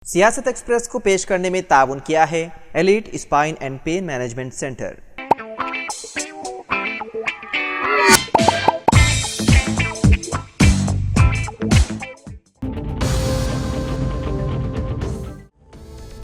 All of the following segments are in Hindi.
सियासत एक्सप्रेस को पेश करने में ताउन किया है elite spine and pain management centre.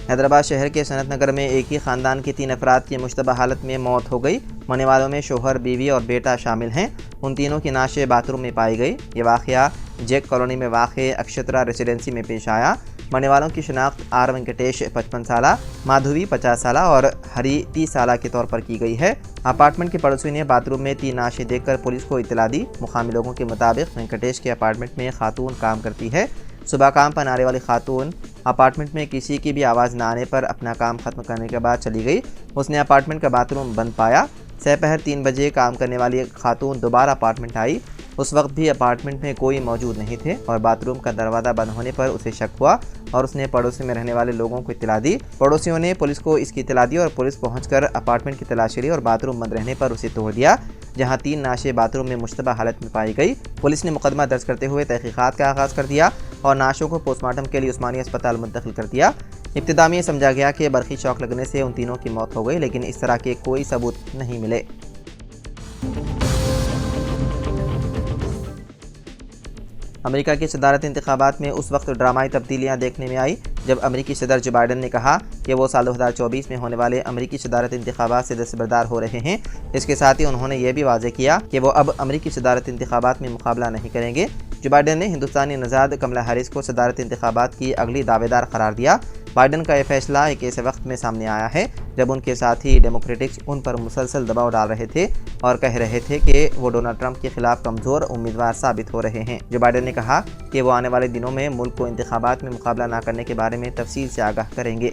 Hyderabad शहर के सनत नगर में एक ही खानदान के 3 अफराद की मुश्तबा हालत में मौत हो गई। मरने वालों में शोहर, बीवी और बेटा शामिल हैं। उन तीनों की नाशें बाथरूम में पाई गई। ये वाक़या जैक कॉलोनी में वाक़ अक्षत्रा रेसिडेंसी में पेश आया। मरने वालों की शनाख्त आर वेंकटेश 55 साला, माधवी 50 साला और हरी 30 साला के तौर पर की गई है। अपार्टमेंट के पड़ोसी ने बाथरूम में 3 नाशें देखकर पुलिस को इत्तला दी। मुकामी लोगों के मुताबिक वेंकटेश के अपार्टमेंट में खातून काम करती है। सुबह काम पर आने वाली खातून अपार्टमेंट में किसी की भी आवाज़ न आने पर अपना काम ख़त्म करने के बाद चली गई। उसने अपार्टमेंट का बाथरूम बंद पाया। दोपहर 3 बजे काम करने वाली खातून दोबारा अपार्टमेंट आई। उस वक्त भी अपार्टमेंट में कोई मौजूद नहीं थे और बाथरूम का दरवाज़ा बंद होने पर उसे शक हुआ और उसने पड़ोसी में रहने वाले लोगों को इत्तला दी। पड़ोसियों ने पुलिस को इसकी इत्तला दी और पुलिस पहुंचकर अपार्टमेंट की तलाशी ली और बाथरूम बंद रहने पर उसे तोड़ दिया, जहां 3 नाशें बाथरूम में मुश्तबा हालत में पाई गई। पुलिस ने मुकदमा दर्ज करते हुए तहकीकात का आगाज़ कर दिया और नाशों को पोस्टमार्टम के लिए उस्मानिया अस्पताल मुंतकिल कर दिया। इब्तिदा में समझा गया कि बरक़ी शॉक लगने से उन तीनों की मौत हो गई, लेकिन इस तरह के कोई सबूत नहीं मिले। अमेरिका के सदारती इंतखाबात में उस वक्त ड्रामाई तब्दीलियां देखने में आई जब अमेरिकी सदर जो बाइडन ने कहा कि वो साल 2024 में होने वाले अमेरिकी सदारती इंतखाबात से दस्तबरदार हो रहे हैं। इसके साथ ही उन्होंने ये भी वाज़ेह किया कि वो अब अमेरिकी सदारती इंतखाबात में मुकाबला नहीं करेंगे। जो बाइडन ने हिंदुस्तानी नज़ाद कमला हैरिस को सदारती इंतखाबात की अगली दावेदार करार दिया। बाइडन का यह फैसला एक ऐसे वक्त में सामने आया है जब उनके साथी डेमोक्रेटिक्स उन पर मुसलसल दबाव डाल रहे थे और कह रहे थे कि वो डोनाल्ड ट्रंप के खिलाफ कमज़ोर उम्मीदवार साबित हो रहे हैं। जो बाइडन ने कहा कि वो आने वाले दिनों में मुल्क को इंतखाबात में मुकाबला न करने के बारे में तफसील से आगाह करेंगे।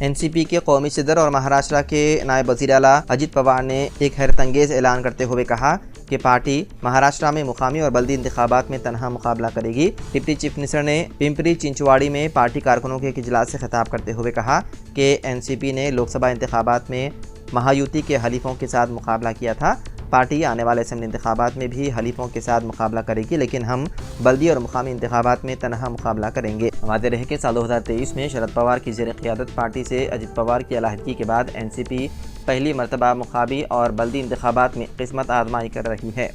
एनसीपी के कौमी सदर और महाराष्ट्र के नायब वज़ीर आला अजित पवार ने एक हैरतअंगेज़ ऐलान करते हुए कहा कि पार्टी महाराष्ट्र में मुकामी और बल्दी इंतखाबात में तनहा मुकाबला करेगी। डिप्टी चीफ मिनिस्टर ने पिंपरी चिंचवाड़ी में पार्टी कारकुनों के एक इजलास से खिताब करते हुए कहा कि एनसीपी ने लोकसभा इंतखाबात में महायुति के हलीफों के साथ मुकाबला किया था। पार्टी आने वाले असेंबली इंतखाबात में भी हलीफों के साथ मुकाबला करेगी, लेकिन हम बल्दी और मुकामी इंतखाबात में तनहा मुकाबला करेंगे। वादे रहे कि साल 2023 में शरद पवार की ज़ेर क़ियादत पार्टी से अजित पवार की अलहदगी के बाद एनसीपी पहली मरतबा मुकामी और बल्दी इंतखाबात में किस्मत आजमाई कर रही है।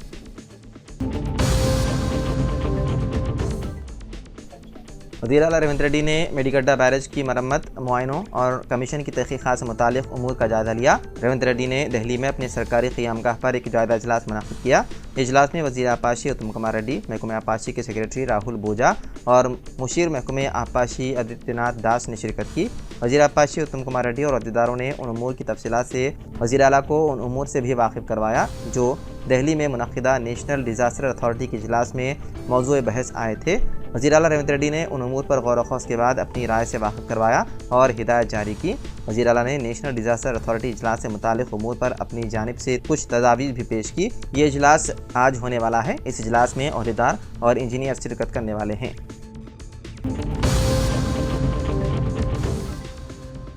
वज़ीर आला रेवंत रेड्डी ने मेडिगड्डा बैरेज की मरम्मत, मुआयनों और कमीशन की तहक़ीक़ात से मुतालिक उमूर का जायज़ा लिया। रेवंत रेड्डी ने दिल्ली में अपने सरकारी क़ियामगाह पर एक जायज़ा इजलास मुनक़्क़िद किया। इजलास में वज़ीर आपाशी उत्तम कुमार रेड्डी, महकमे आपाशी के सेक्रेटरी राहुल बोजा और मुशीर महकमे आपाशी आदित्यनाथ दास ने शिरकत की। वज़ीर आपाशी उत्तम कुमार रेड्डी और अहदेदारों ने उन उमूर की तफसीलात से वज़ीर आला को उन उमूर से भी वाकिफ़ करवाया जो दिल्ली में मुनक़्क़िदा नेशनल डिज़ास्टर अथॉरिटी के इजलास में मौज़ूए बहस आए थे। वज़ीर आला रेवंत रेड्डी ने उन उमूर पर गौर व ख़ौस के बाद अपनी राय से वाकिफ़ करवाया और हिदायत जारी की। वज़ीर आला ने नेशनल डिज़ास्टर अथॉरिटी इजलास से मुतालिक उमूर पर अपनी जानिब से कुछ तजावीज़ भी पेश की। ये इजलास आज होने वाला है। इस इजलास में अहदेदार और इंजीनियर शिरकत करने वाले हैं।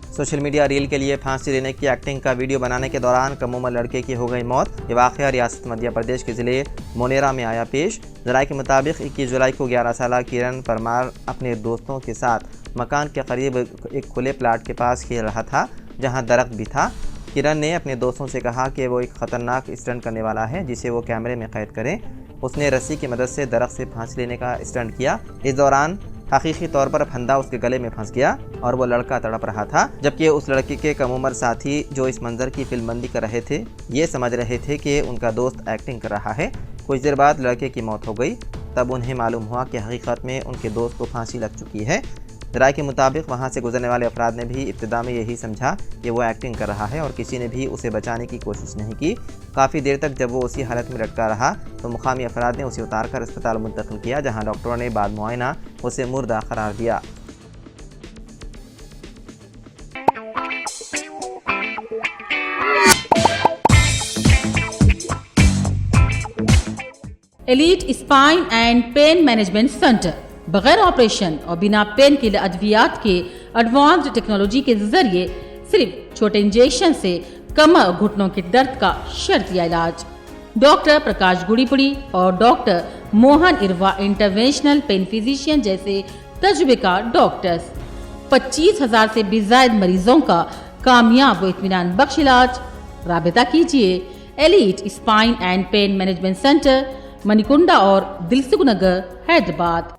सोशल मीडिया रील के लिए फांसी देने की एक्टिंग का वीडियो बनाने के दौरान कम उम्र लड़के की हो गई मौत। ये वाक़या रियासत मध्य प्रदेश के ज़िले मोनेरा में आया पेश। ज़राए के मुताबिक 21 जुलाई को 11 साला किरण परमार अपने दोस्तों के साथ मकान के करीब एक खुले प्लाट के पास खेल रहा था जहां दरख्त भी था। किरण ने अपने दोस्तों से कहा कि वो एक ख़तरनाक स्टंट करने वाला है जिसे वो कैमरे में कैद करें। उसने रस्सी की मदद से दरख्त से फांसी लेने का स्टंट किया। इस दौरान हकीकी तौर पर फंदा उसके गले में फंस गया और वो लड़का तड़प रहा था, जबकि उस लड़के के कम उम्र साथी जो इस मंजर की फिल्मबंदी कर रहे थे ये समझ रहे थे कि उनका दोस्त एक्टिंग कर रहा है। कुछ देर बाद लड़के की मौत हो गई। तब उन्हें मालूम हुआ कि हकीकत में उनके दोस्त को फांसी लग चुकी है। राय के मुताबिक वहां से गुजरने वाले अफराद ने भी इब्तिदा में यही समझा कि वो एक्टिंग कर रहा है और किसी ने भी उसे बचाने की कोशिश नहीं की। काफ़ी देर तक जब वो उसी हालत में लटका रहा तो मुकामी अफराद ने उसे उतारकर अस्पताल मुंतकिल किया, जहां डॉक्टरों ने बाद मुआयना उसे मुर्दा करार दिया। Elite spine and pain management centre बगैर ऑपरेशन और बिना पेन के अद्वियात के एडवांस्ड टेक्नोलॉजी के जरिए सिर्फ छोटे इंजेक्शन से कमर और घुटनों के दर्द का शर्तिया इलाज। डॉक्टर प्रकाश गुड़ीपुड़ी और doctor Mohan Irwa interventional pain physician जैसे तजुर्बेकार डॉक्टर्स 25,000 से भी ज्यादा मरीजों का कामयाब व इत्मीनान बख्श इलाज। राबिता कीजिए elite spine and pain management centre, Manikunda और दिलसुख नगर, हैदराबाद।